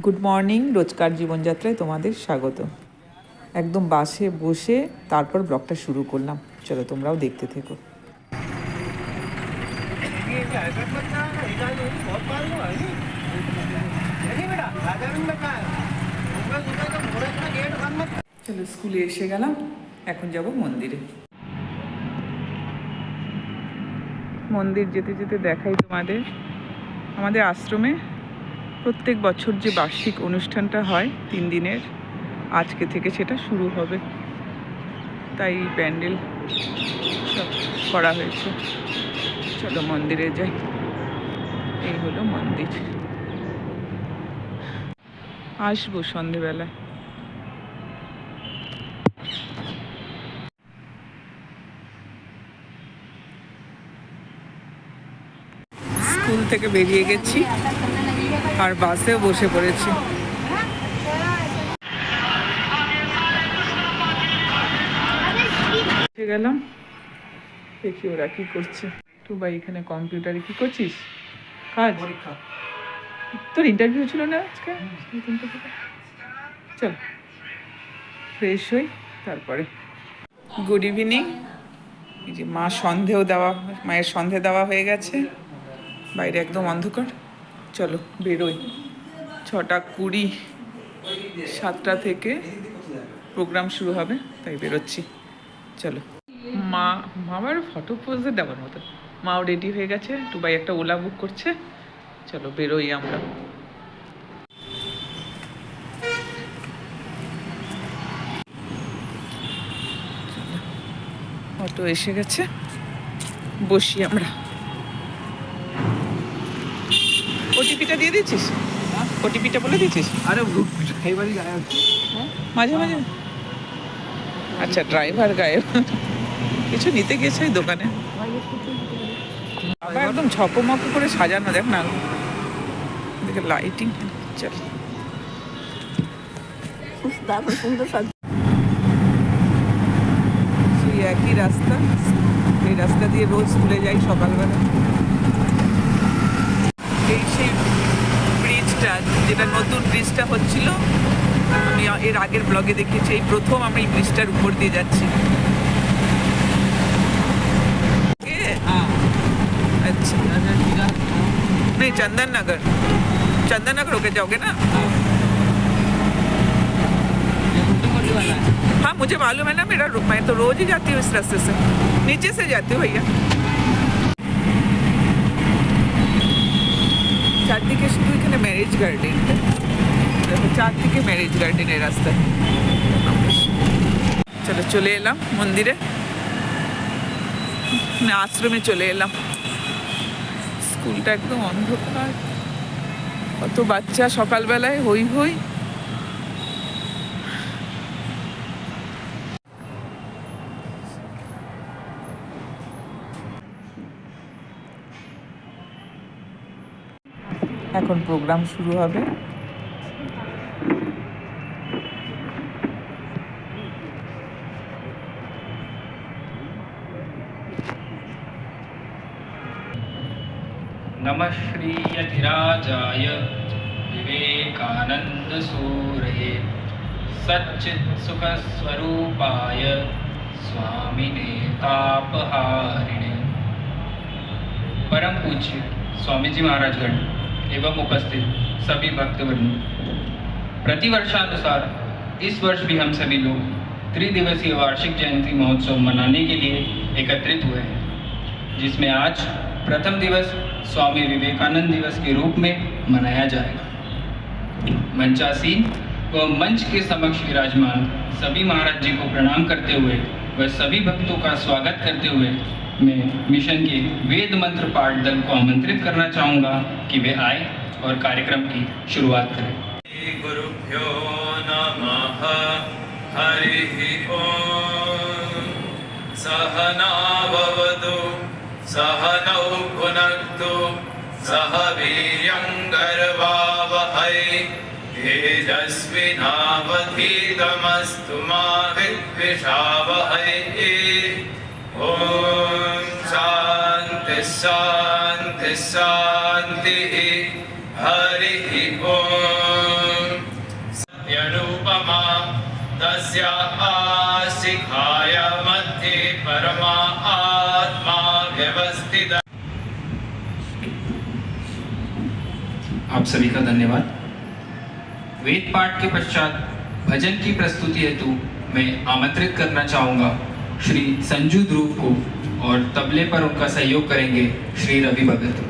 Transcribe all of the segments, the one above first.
Good morning, রোজকার জীবনযাত্রায় তোমাদের স্বাগত। একদম বাসে বসে তারপর ব্লগটা শুরু করলাম। চলো তোমরাও দেখতে থেকো। চলো স্কুলে এসে গেলাম, এখন যাব মন্দিরে। মন্দির যেতে যেতে দেখাই তোমাদের, আমাদের আশ্রমে প্রত্যেক বছর যে বার্ষিক অনুষ্ঠানটা হয় 3 দিনের, আজকে থেকে সেটা শুরু হবে, তাই প্যান্ডেল সব করা হয়েছে। চলো মন্দিরে যাই। এই হলো মন্দির, আসবো সন্ধেবেলায়। স্কুল থেকে বেরিয়ে গেছি আর বাসেও বসে পড়েছি। গেলাম, দেখি ওরা কি করছে। তো ভাই এখানে কম্পিউটারে কি করছিস? কাজ? পরীক্ষা। তোর ইন্টারভিউ ছিল না আজকে? চল ফ্রেশ হই তারপরে। Good evening. এই যে মায়ের সন্ধে দেওয়া হয়ে গেছে। বাইরে একদম অন্ধকার। চলো বেরোই। 6:20, 7টা থেকে প্রোগ্রাম শুরু হবে, তাই বেরোচ্ছি। চলো। মা আবার ফটো পোজে দেওয়ার মতো। মাও রেডি হয়ে গেছে, টুবাই একটা ওলা বুক করছে। চলো বেরোই আমরা। অটো এসে গেছে, বসি আমরা। ওটিপিটা দিয়ে দিচ্ছিস? ওটিপিটা বলে দিচ্ছিস? আরে ড্রাইভারই গায়েব মাঝে মাঝে। আচ্ছা, ড্রাইভার গায়েব। কিছু নিতে গেছে ওই দোকানে। বাবা একদম ঝকমক করে সাজানো, দেখ না, দেখে লাইটিং। চল সেই একই রাস্তা, এই রাস্তা দিয়ে রোজ স্কুলে যাই সকালবেলা। এই সেই ব্রিজটা, যেটা নতুন ব্রিজটা হচ্ছিল, আমি এর আগের ব্লগে দেখেছি। এই প্রথম আমি এই ব্রিজটার উপর দিয়ে যাচ্ছি। अच्छा नहीं, चंदन नगर होके जाओगे ना? हाँ मुझे मालूम है ना, मैं तो रोज ही जाती हूँ इस रास्ते से, नीचे से जाती हूँ भैया। চারদিকে শুধু এখানে ম্যারেজ গার্ডেন, চারদিকে ম্যারেজ গার্ডেনের রাস্তা। চলো চলে এলাম মন্দিরে, না আশ্রমে চলে এলাম। স্কুলটা একদম অন্ধকার, কত বাচ্চা সকালবেলায় হই হই। এখন প্রোগ্রাম শুরু হবে। नमः श्रीयतिराजाय विवेकानंद सूरये सच्चित्सुखस्वरूपाय स्वामिने तापहारिणे। परम पूज्य स्वामी जी महाराजगण एवं उपस्थित सभी भक्तवृंद, प्रतिवर्षानुसार इस वर्ष भी हम सभी लोग त्रिदिवसीय वार्षिक जयंती महोत्सव मनाने के लिए एकत्रित हुए हैं, जिसमें आज प्रथम दिवस स्वामी विवेकानंद दिवस के रूप में मनाया जाएगा। मंचासीन व मंच के समक्ष विराजमान सभी महाराज जी को प्रणाम करते हुए व सभी भक्तों का स्वागत करते हुए मैं मिशन के वेद मंत्र पाठ दल को आमंत्रित करना चाहूँगा कि वे आए और कार्यक्रम की शुरुआत करें। गुरुभ्यो नमः। हरि ओम। सहना भवतु सहनौ भुनक्तु सह वीर्यङ्करवावहै तेजस्विनावधीतमस्तु मा विद्विषावहै। ॐ शान्ति शान्ति शान्तिः। हरि ओम। यरूपमा तस्याः शिखाय मध्ये परमा आत्मा व्यवस्थितः। आप सभी का धन्यवाद। वेद पाठ के पश्चात भजन की प्रस्तुति हेतु मैं आमंत्रित करना चाहूँगा श्री संजू ध्रुव को, और तबले पर उनका सहयोग करेंगे श्री रवि भगत।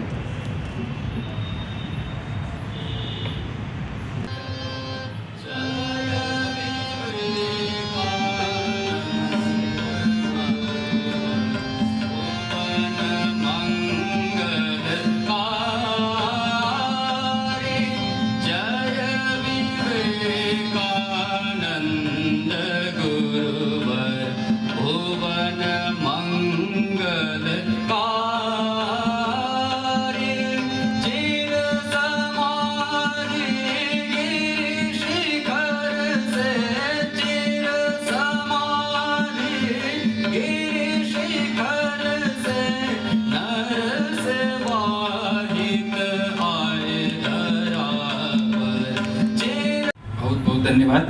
धन्यवाद।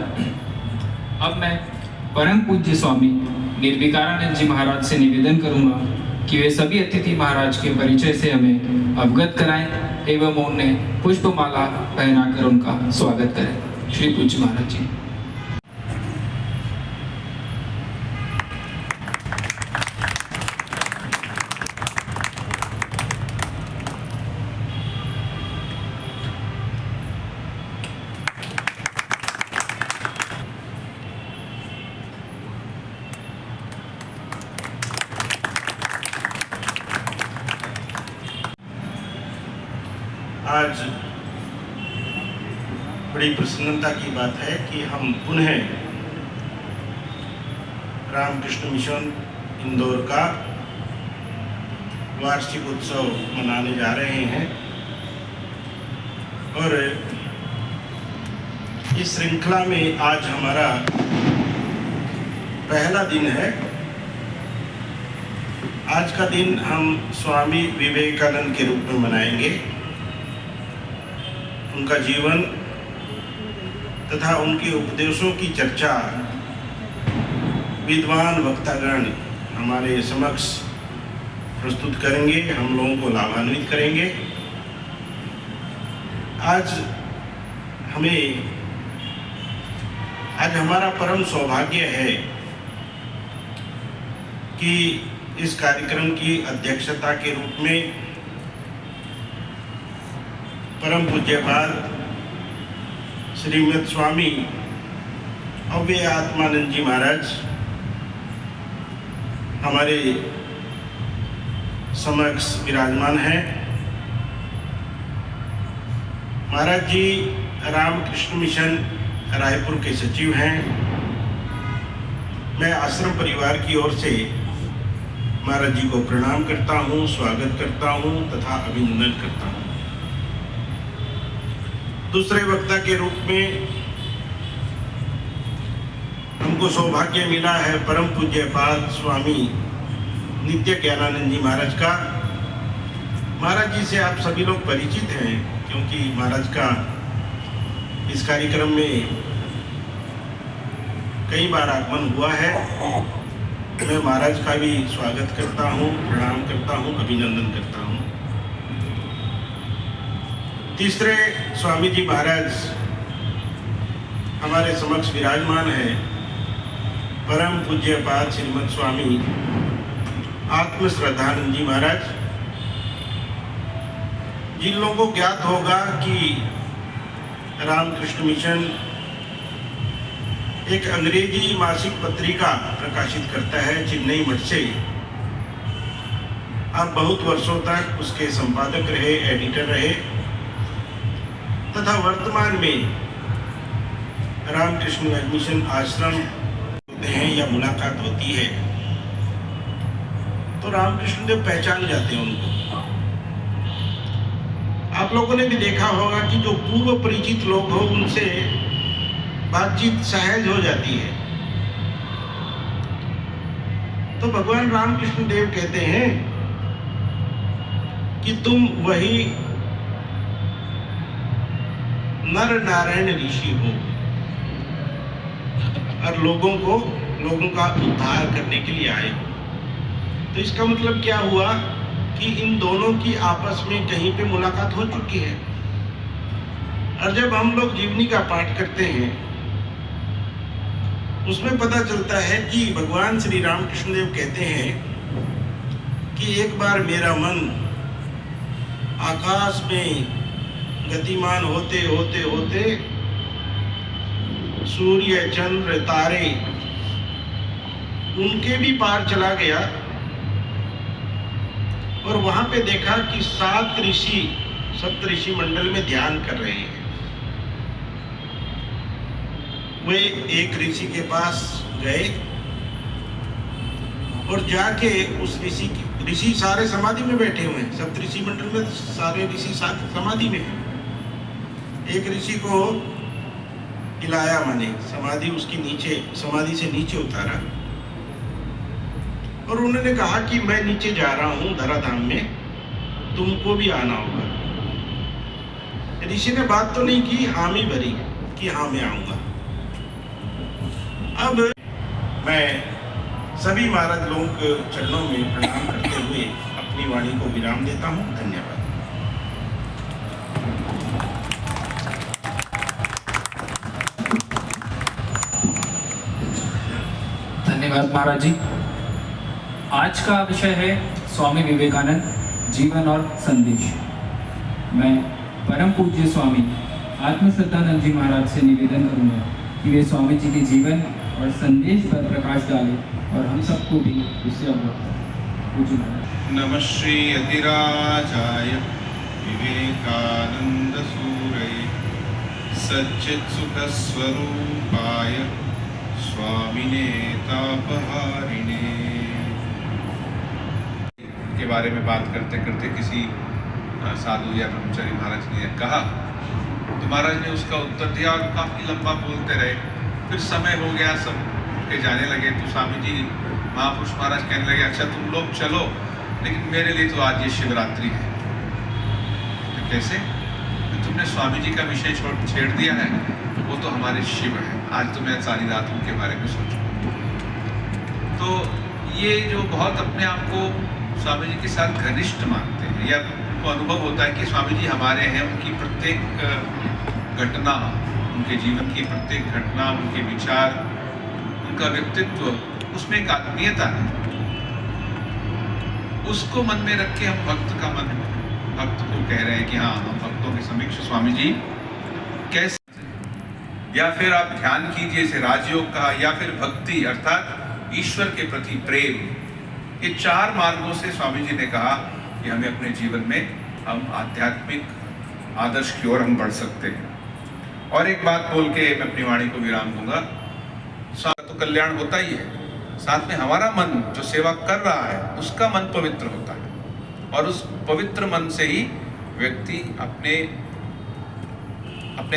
अब मैं परम पूज्य स्वामी निर्विकारानंद जी महाराज से निवेदन करूंगा कि वे सभी अतिथि महाराज के परिचय से हमें अवगत कराएं एवं उन्हें पुष्पमाला पहनाकर उनका स्वागत करें। श्री पूज्य महाराज जी। आज बड़ी प्रसन्नता की बात है कि हम पुनः रामकृष्ण मिशन इंदौर का वार्षिक उत्सव मनाने जा रहे हैं, और इस श्रृंखला में आज हमारा पहला दिन है। आज का दिन हम स्वामी विवेकानंद के रूप में मनाएंगे। उनका जीवन तथा उनके उपदेशों की चर्चा विद्वान वक्तागण हमारे समक्ष प्रस्तुत करेंगे, हम लोगों को लाभान्वित करेंगे। आज हमारा परम सौभाग्य है कि इस कार्यक्रम की अध्यक्षता के रूप में परम पूज्यपाद श्रीमद स्वामी अव्यय आत्मानंद जी महाराज हमारे समक्ष विराजमान हैं। महाराज जी रामकृष्ण मिशन रायपुर के सचिव हैं। मैं आश्रम परिवार की ओर से महाराज जी को प्रणाम करता हूँ, स्वागत करता हूँ तथा अभिनंदन करता हूँ। दूसरे वक्ता के रूप में हमको सौभाग्य मिला है परम पूज्यपाद स्वामी नित्य ज्ञानानंद जी महाराज का। महाराज जी से आप सभी लोग परिचित हैं, क्योंकि महाराज का इस कार्यक्रम में कई बार आगमन हुआ है। मैं महाराज का भी स्वागत करता हूँ, प्रणाम करता हूँ, अभिनंदन करता हूँ। तीसरे स्वामी जी महाराज हमारे समक्ष विराजमान है, परम पूज्यपाद श्रीमद स्वामी आत्म श्रद्धानंद जी महाराज। जिन लोगों को ज्ञात होगा कि रामकृष्ण मिशन एक अंग्रेजी मासिक पत्रिका प्रकाशित करता है चेन्नई मठ से। आप बहुत वर्षों तक उसके संपादक रहे, एडिटर रहे तथा वर्तमान में रामकृष्ण मिशन आश्रम होते हैं या मुलाकात होती है तो रामकृष्ण देव पहचान जाते हैं उनको। आप लोगों ने भी देखा होगा कि जो पूर्व परिचित लोग हो उनसे बातचीत सहज हो जाती है। तो भगवान रामकृष्ण देव कहते हैं कि तुम वही नर नारायण ऋषि हो और लोगों का उद्धार करने के लिए आए हो। तो इसका मतलब क्या हुआ कि इन दोनों की आपस में कहीं पे मुलाकात हो चुकी है। और जब हम लोग जीवनी का पाठ करते हैं उसमें पता चलता है कि भगवान श्री रामकृष्ण देव कहते हैं कि एक बार मेरा मन आकाश में गतिमान होते होते होते सूर्य चंद्र तारे उनके भी पार चला गया और वहां पे देखा कि 7 ऋषि सप्तऋषि मंडल में ध्यान कर रहे हैं। वे एक ऋषि के पास गए और जाके उस ऋषि सारे समाधि में बैठे हुए हैं। सप्तऋषि मंडल में सारे ऋषि समाधि में हैं। एक ऋषि को हिलाया, माने समाधि से नीचे उतारा और उन्होंने कहा कि मैं नीचे जा रहा हूं धराधाम में, तुमको भी आना होगा। ऋषि ने बात तो नहीं की, हामी भरी कि हाँ मैं आऊंगा। अब मैं सभी महाराज लोगों के चरणों में प्रणाम करते हुए अपनी वाणी को विराम देता हूं। धन्यवाद। धन्यवाद महाराज जी। आज का विषय है स्वामी विवेकानंद जीवन और संदेश। मैं परम पूज्य स्वामी आत्मश्रद्धानंद जी महाराज से निवेदन करूंगा कि वे स्वामी जी के जीवन और संदेश पर प्रकाश डालें और हम सबको भी उससे अवगत करें। नमः श्री अतिराजाय विवेकानंद सूरये सच्चित् सुख स्वरूपाय स्वामिने तापहारिणे। के बारे में बात करते करते किसी साधु या ब्रह्मचारी महाराज ने कहा तो महाराज ने उसका उत्तर दिया और काफी लंबा बोलते रहे। फिर समय हो गया, सब के जाने लगे तो स्वामी जी महापुरुष महाराज कहने लगे, अच्छा तुम लोग चलो, लेकिन मेरे लिए तो आज ये शिवरात्रि है। तो कैसे? तो तुमने स्वामी जी का विषय छेड़ दिया है, वो तो हमारे शिव है। आज तो मैं सारी रात उनके बारे में सोचूं। तो ये जो बहुत अपने आप को स्वामी जी के साथ घनिष्ठ मानते हैं, या उनको अनुभव होता है कि स्वामी जी हमारे हैं, उनकी प्रत्येक घटना, उनके जीवन की प्रत्येक घटना, उनके विचार, उनका व्यक्तित्व, उसमें एक आत्मीयता है। उसको मन में रख के हम भक्त को कह रहे हैं कि हाँ, हम भक्तों के समक्ष स्वामी जी कैसे, या फिर आप ध्यान कीजिए इसे राजयोग कहा, या फिर भक्ति अर्थात ईश्वर के प्रति प्रेम। ये 4 मार्गों से स्वामी जी ने कहा कि हमें अपने जीवन में हम आध्यात्मिक आदर्श की ओर हम बढ़ सकते हैं। और एक बात बोल के मैं अपनी वाणी को विराम दूंगा। तो कल्याण होता ही है, साथ में हमारा मन जो सेवा कर रहा है उसका मन पवित्र होता है, और उस पवित्र मन से ही व्यक्ति अपने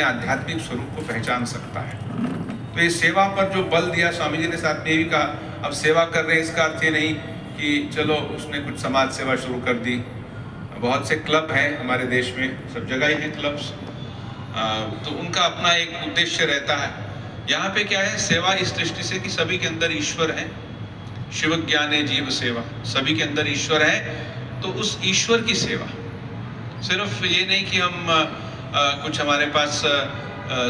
आध्यात्मिक स्वरूप को पहचान सकता है। तो ये सेवा पर जो बल दिया स्वामी जी ने, साथ में ये भी कहा अब सेवा कर रहे हैं इसका अर्थ ये नहीं कि चलो उसने कुछ समाज सेवा शुरू कर दी। बहुत से क्लब हैं हमारे देश में, सब जगह ही हैं क्लब्स, तो उनका अपना एक उद्देश्य रहता है। यहाँ पे क्या है, सेवा इस दृष्टि से कि सभी के अंदर ईश्वर है, शिव ज्ञाने जीव सेवा, सभी के अंदर ईश्वर है। तो उस ईश्वर की सेवा, सिर्फ ये नहीं कि हम कुछ हमारे पास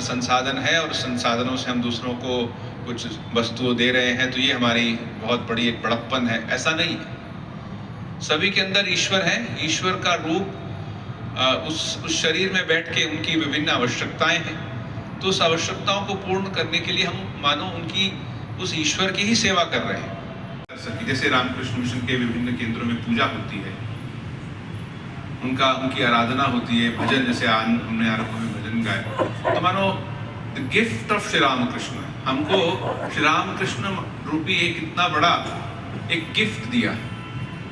संसाधन है और संसाधनों से हम दूसरों को कुछ वस्तुओं दे रहे हैं तो ये हमारी बहुत बड़ी एक बड़प्पन है, ऐसा नहीं है। सभी के अंदर ईश्वर है। ईश्वर का रूप उस शरीर में बैठ के उनकी विभिन्न आवश्यकताएं हैं, तो उस आवश्यकताओं को पूर्ण करने के लिए हम मानो उनकी उस ईश्वर की ही सेवा कर रहे हैं। जैसे रामकृष्ण मिशन के विभिन्न केंद्रों में पूजा होती है, उनकी आराधना होती है, भजन, जैसे हमने आरंभ में भजन गाए, तो मानो the gift of Shri Ramakrishna, हमको श्री रामकृष्ण रूपी एक इतना बड़ा एक गिफ्ट दिया,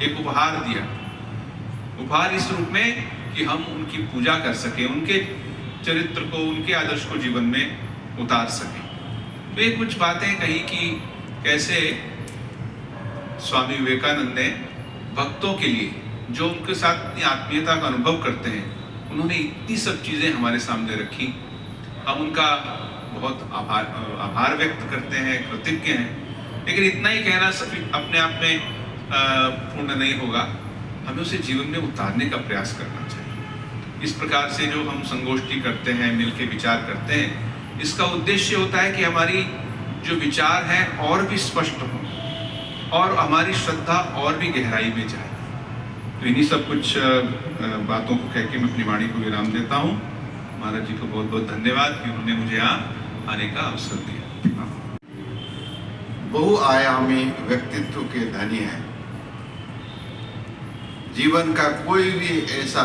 एक उपहार दिया। उपहार इस रूप में कि हम उनकी पूजा कर सके, उनके चरित्र को, उनके आदर्श को जीवन में उतार सके। तो ये कुछ बातें कही कि कैसे स्वामी विवेकानंद ने भक्तों के लिए, जो उनके साथ इतनी आत्मीयता का अनुभव करते हैं, उन्होंने इतनी सब चीज़ें हमारे सामने रखी। हम उनका बहुत आभार व्यक्त करते हैं, कृतज्ञ हैं। लेकिन इतना ही कहना अपने आप में पूर्ण नहीं होगा, हमें उसे जीवन में उतारने का प्रयास करना चाहिए। इस प्रकार से जो हम संगोष्ठी करते हैं, मिलके विचार करते हैं, इसका उद्देश्य होता है कि हमारी जो विचार हैं और भी स्पष्ट हों और हमारी श्रद्धा और भी गहराई में जाए। तो इन्हीं सब कुछ बातों को कह के मैं अपनी वाणी को विराम देता हूँ। महाराज जी को बहुत बहुत धन्यवाद कि उन्होंने मुझे यहाँ आने का अवसर दिया। बहुआयामी व्यक्तित्व के धनी हैं। जीवन का कोई भी ऐसा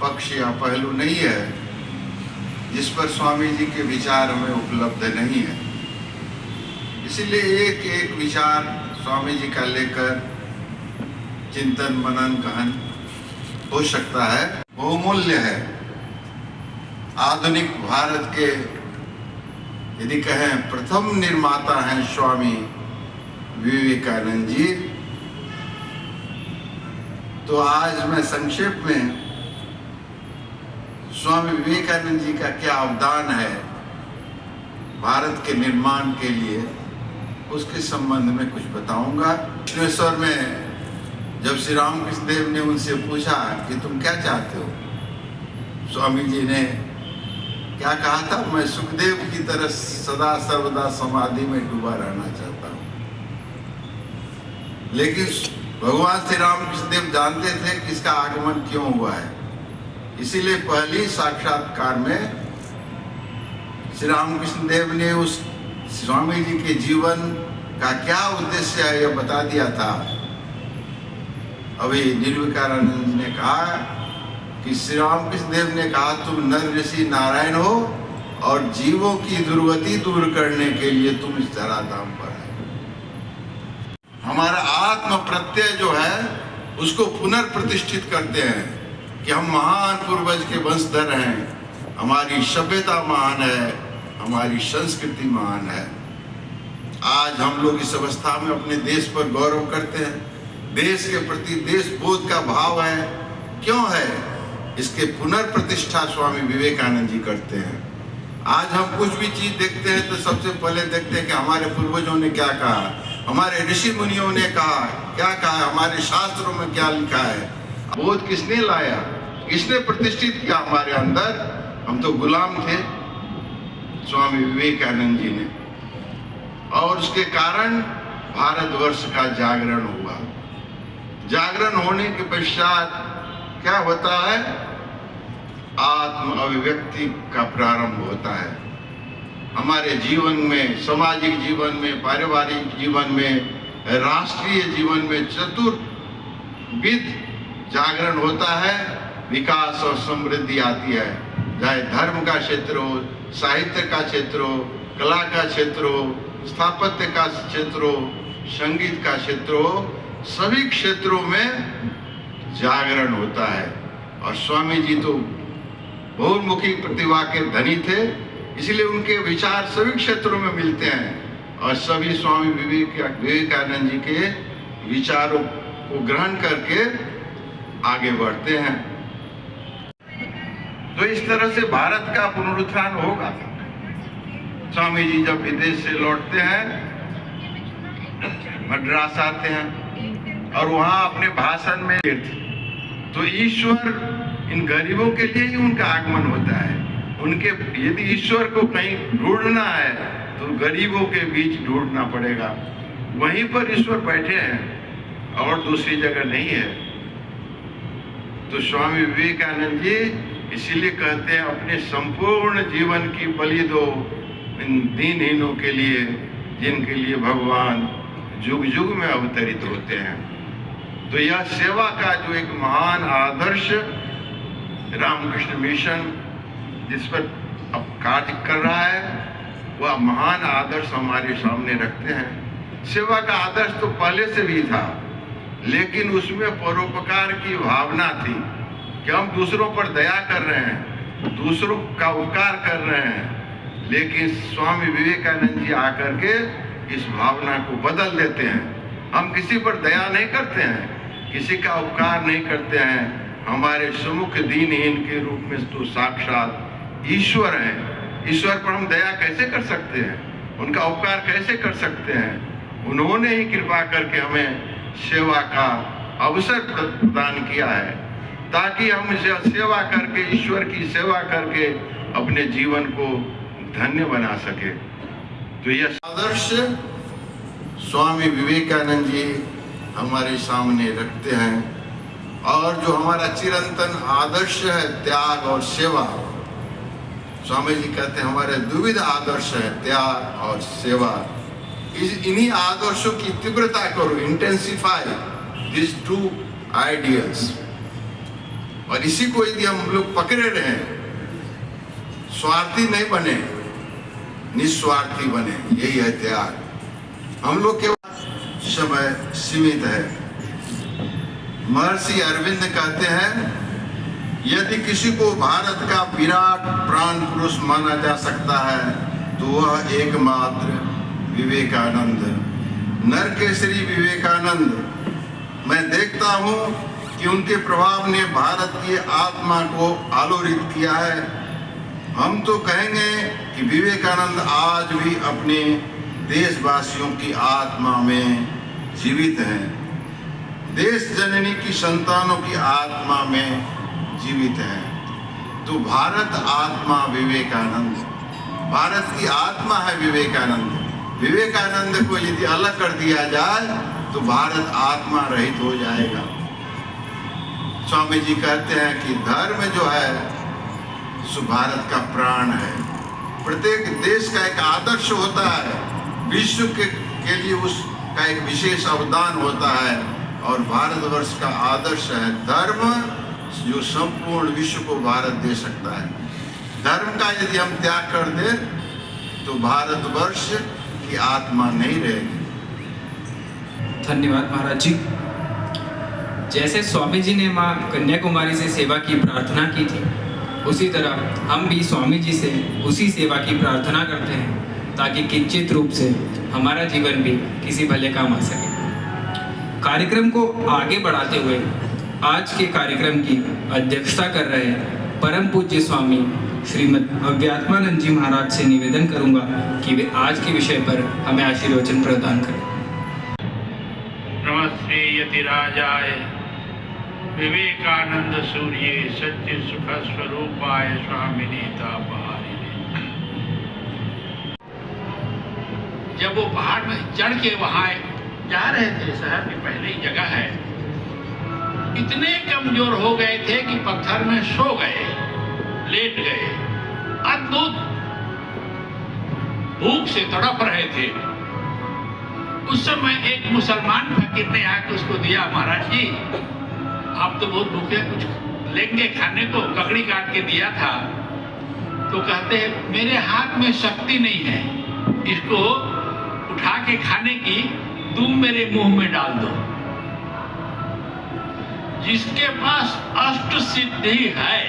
पक्ष या पहलू नहीं है जिस पर स्वामी जी के विचार हमें उपलब्ध नहीं है। इसीलिए एक एक विचार स्वामी जी का लेकर चिंतन मनन गहन हो सकता है, बहुमूल्य है। आधुनिक भारत के यदि कहें प्रथम निर्माता हैं स्वामी विवेकानंद जी, तो आज मैं संक्षेप में स्वामी विवेकानंद जी का क्या अवदान है भारत के निर्माण के लिए, उसके संबंध में कुछ बताऊंगा। दक्षिणेश्वर में जब श्री रामकृष्ण देव ने उनसे पूछा कि तुम क्या चाहते हो, स्वामी जी ने क्या कहा था, मैं सुखदेव की तरह सदा सर्वदा समाधि में डूबा रहना चाहता हूँ। लेकिन भगवान श्री रामकृष्ण देव जानते थे कि इसका आगमन क्यों हुआ है, इसीलिए पहली साक्षात्कार में श्री रामकृष्ण देव ने उस स्वामी जी के जीवन का क्या उद्देश्य है यह बता दिया था। अभी निर्विकारानंद जी ने कहा कि श्री रामकृष्ण देव ने कहा तुम नर ऋषि नारायण हो और जीवों की दुर्गति दूर करने के लिए तुम इस धराधाम पर है। हमारा आत्म प्रत्यय जो है उसको पुनर्प्रतिष्ठित करते हैं कि हम महान पूर्वज के वंशधर हैं, हमारी सभ्यता महान है, हमारी संस्कृति महान है। आज हम लोग इस अवस्था में अपने देश पर गौरव करते हैं, देश के प्रति देश बोध का भाव है। क्यों है? इसके पुनर्प्रतिष्ठा स्वामी विवेकानंद जी करते हैं। आज हम कुछ भी चीज देखते हैं तो सबसे पहले देखते हैं कि हमारे पूर्वजों ने क्या कहा, हमारे ऋषि मुनियों ने कहा क्या कहा, हमारे शास्त्रों में क्या लिखा है। बोध किसने लाया, किसने प्रतिष्ठित किया हमारे अंदर? हम तो गुलाम थे, स्वामी विवेकानंद जी ने। और उसके कारण भारतवर्ष का जागरण हुआ। जागरण होने के पश्चात क्या होता है? आत्म अभिव्यक्ति का प्रारंभ होता है। हमारे जीवन में, सामाजिक जीवन में, पारिवारिक जीवन में, राष्ट्रीय जीवन में चतुर्विध जागरण होता है। विकास और समृद्धि आती है, चाहे धर्म का क्षेत्र हो, साहित्य का क्षेत्र हो, कला का क्षेत्र हो, स्थापत्य का क्षेत्र हो, संगीत का क्षेत्र हो, सभी क्षेत्रों में जागरण होता है। और स्वामी जी तो बहुमुखी प्रतिभा के धनी थे, इसलिए उनके विचार सभी क्षेत्रों में मिलते हैं और सभी स्वामी विवेकानंद जी के विचारों को ग्रहण करके आगे बढ़ते हैं। तो इस तरह से भारत का पुनरुत्थान होगा। स्वामी जी जब विदेश से लौटते हैं, मद्रास आते हैं और वहाँ अपने भाषण में तो ईश्वर इन गरीबों के लिए ही उनका आगमन होता है। उनके यदि ईश्वर को कहीं ढूंढना है तो गरीबों के बीच ढूंढना पड़ेगा। वहीं पर ईश्वर बैठे हैं और दूसरी जगह नहीं है। तो स्वामी विवेकानंद जी इसीलिए कहते हैं अपने संपूर्ण जीवन की बलि दो इन दीनहीनों के लिए, जिनके लिए भगवान जुग जुग में अवतरित होते हैं। तो यह सेवा का जो एक महान आदर्श रामकृष्ण मिशन जिस पर अब कार्य कर रहा है, वह महान आदर्श हमारे सामने रखते हैं। सेवा का आदर्श तो पहले से भी था, लेकिन उसमें परोपकार की भावना थी कि हम दूसरों पर दया कर रहे हैं, दूसरों का उपकार कर रहे हैं। लेकिन स्वामी विवेकानंद जी आकर के इस भावना को बदल देते हैं। हम किसी पर दया नहीं करते हैं, किसी का उपकार नहीं करते हैं। हमारे सम्मुख दीनहीन के रूप में तो साक्षात ईश्वर हैं, ईश्वर पर हम दया कैसे कर सकते हैं, उनका उपकार कैसे कर सकते हैं। उन्होंने ही कृपा करके हमें सेवा का अवसर प्रदान किया है, ताकि हम सेवा करके, ईश्वर की सेवा करके अपने जीवन को धन्य बना सके। तो यह आदर्श स्वामी विवेकानंद जी हमारे सामने रखते हैं, और जो हमारा चिरंतन आदर्श है त्याग और सेवा, स्वामी जी कहते हैं हमारे द्विविध आदर्श है त्याग और सेवा। इन्हीं आदर्शों की तीव्रता करो, इंटेंसिफाई दिस टू आइडियल्स। और इसी को यदि हम लोग पकड़े रहे, स्वार्थी नहीं बने, निस्वार्थी बने, यही है त्याग। हम लोग के समय सीमित है। महर्षि अरविंद कहते हैं, यदि किसी को भारत का विराट प्राण पुरुष माना जा सकता है तो वह एकमात्र विवेकानंद, नरकेसरी विवेकानंद। मैं देखता हूं कि उनके प्रभाव ने भारत की आत्मा को आलोड़ित किया है। हम तो कहेंगे कि विवेकानंद आज भी अपने देशवासियों की आत्मा में जीवित हैं, देश जननी की संतानों की आत्मा में जीवित हैं। तो भारत आत्मा विवेकानंद, भारत की आत्मा है विवेकानंद। विवेकानंद को यदि अलग कर दिया जाए तो भारत आत्मा रहित हो जाएगा। स्वामी जी कहते हैं कि धर्म जो है सो भारत का प्राण है। प्रत्येक देश का एक आदर्श होता है, विश्व के लिए उसका एक विशेष अवदान होता है, और भारतवर्ष का आदर्श है धर्म, जो संपूर्ण विश्व को भारत दे सकता है। धर्म का यदि हम त्याग कर दें तो भारतवर्ष की आत्मा नहीं रहेगी। धन्यवाद महाराज जी। जैसे स्वामी जी ने माँ कन्याकुमारी से सेवा की प्रार्थना की थी, उसी तरह हम भी स्वामी जी से उसी सेवा की प्रार्थना करते हैं, ताकि किंचित रूप से हमारा जीवन भी किसी भले काम आ सके। कार्यक्रम को आगे बढ़ाते हुए आज के कार्यक्रम की अध्यक्षता कर रहे परम पूज्य स्वामी श्रीमद अव्यात्मानंद जी महाराज से निवेदन करूंगा कि वे आज के विषय पर हमें आशीर्वचन प्रदान करें। नमस्ते यतिराजाय विवेकानंद सूर्य सत्य सुख स्वरूपाय स्वामिने तापहारिणे। जब वो पहाड़ में चढ़ के वहां जा रहे थे, शहर की पहली जगह है, इतने कमजोर हो गए थे कि पत्थर में सो गए, लेट गए। अद्भुत भूख से तड़प रहे थे। उस समय एक मुसलमान फकीर ने आके उसको दिया, महाराज जी आप तो बहुत भूखे, कुछ लेंगे खाने को? ककड़ी काट के दिया था। तो कहते हैं मेरे हाथ में शक्ति नहीं है, इसको उठा के खाने की, तुम मेरे मुंह में डाल दो। जिसके पास अष्ट सिद्धि है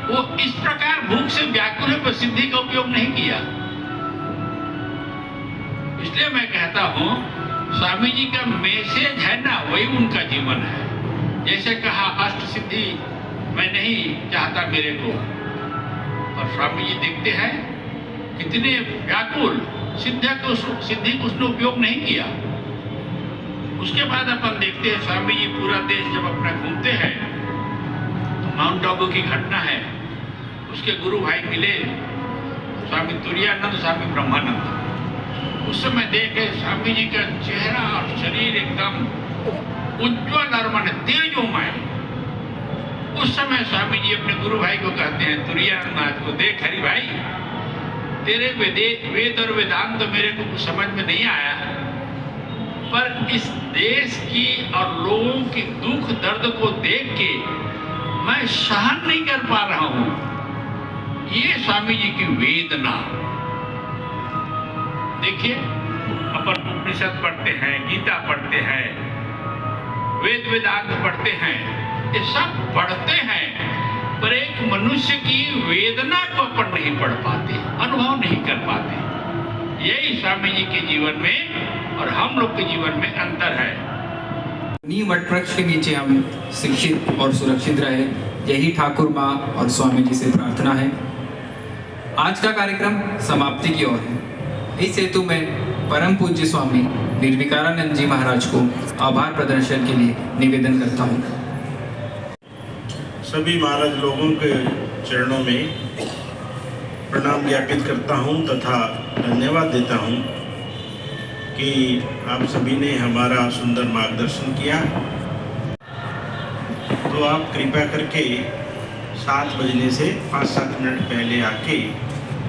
वो इस प्रकार भूख से व्याकुल है, पर सिद्धि का उपयोग नहीं किया। इसलिए मैं कहता हूं स्वामी जी का मैसेज है ना, वही उनका जीवन है। जैसे कहा अष्ट सिद्धि मैं नहीं चाहता मेरे को, और स्वामी जी देखते हैं कितने व्याकुल, सिद्धि को उसने उपयोग नहीं किया। उसके बाद अपन देखते हैं स्वामी जी पूरा देश जब अपना घूमते हैं तो माउंट आबू की घटना है। उसके गुरु भाई मिले, स्वामी तुरायानंद, स्वामी ब्रह्मानंद। उस समय देखे स्वामी जी का चेहरा और शरीर एकदम उज्ज्वल और मन तेजोमय। उस समय स्वामी जी अपने गुरु भाई को कहते हैं, तुरायानंद को देख हरि भाई, तेरे वेद और वेदांत तो मेरे को कुछ समझ में नहीं आया, पर इस देश की और लोगों की दुख दर्द को देख के मैं सहन नहीं कर पा रहा हूं। ये स्वामी जी की वेदना देखिए। अपन उपनिषद पढ़ते हैं, गीता पढ़ते हैं, वेद वेदांत पढ़ते हैं, ये सब पढ़ते हैं, पर एक मनुष्य की वेदना को अपन नहीं पढ़ पाते, अनुभव नहीं कर पाते। यही स्वामी जी के जीवन में और हम लोग के जीवन में अंतर है। नीम वट वृक्ष के नीचे हम शिक्षित और सुरक्षित रहे, यही ठाकुर माँ और स्वामी जी से प्रार्थना है। आज का कार्यक्रम समाप्ति की ओर है। इस हेतु मैं परम पूज्य स्वामी निर्विकारानंद जी महाराज को आभार प्रदर्शन के लिए निवेदन करता हूँ। सभी महाराज लोगों के चरणों में प्रणाम ज्ञापित करता हूँ तथा धन्यवाद देता हूँ कि आप सभी ने हमारा सुंदर मार्गदर्शन किया। तो आप कृपया करके 7 बजने से 5-7 मिनट पहले आके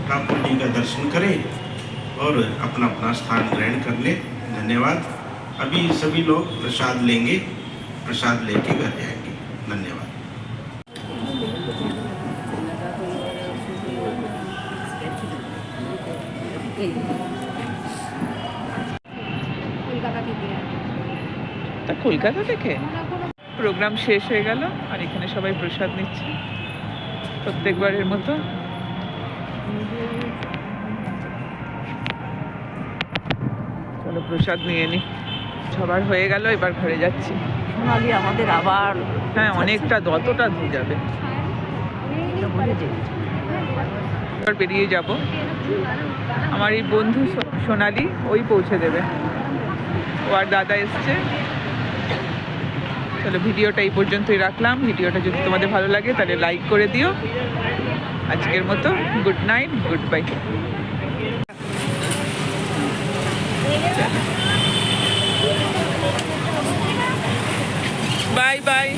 ठाकुर जी का दर्शन करें और अपना अपना स्थान ग्रहण कर लें। धन्यवाद। अभी सभी लोग प्रसाद लेंगे, प्रसाद लेके घर जाएंगे। धन्यवाद। তা কলকাতা থেকে প্রোগ্রাম শেষ হয়ে গেল আর এখানে সবাই প্রসাদ নিচ্ছে প্রত্যেকবারের মতো। চলো প্রসাদ নিয়ে নি। সবার হয়ে গেল, এবার ঘরে যাচ্ছি। আগে আমাদের আবার হ্যাঁ, অনেকটা যতটা দূর যাবে এবার বেরিয়ে যাব। আমার এই বন্ধু সোনালি ওই পৌঁছে দেবে, ও আর দাদা এসছে। চলো ভিডিওটা এই পর্যন্তই রাখলাম। ভিডিওটা যদি তোমাদের ভালো লাগে তাহলে লাইক করে দিও। আজকের মতো good night, goodbye. Bye bye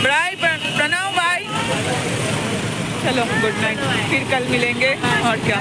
bye, Pranav bye. चलो गुड नाइट, फिर कल मिलेंगे और क्या।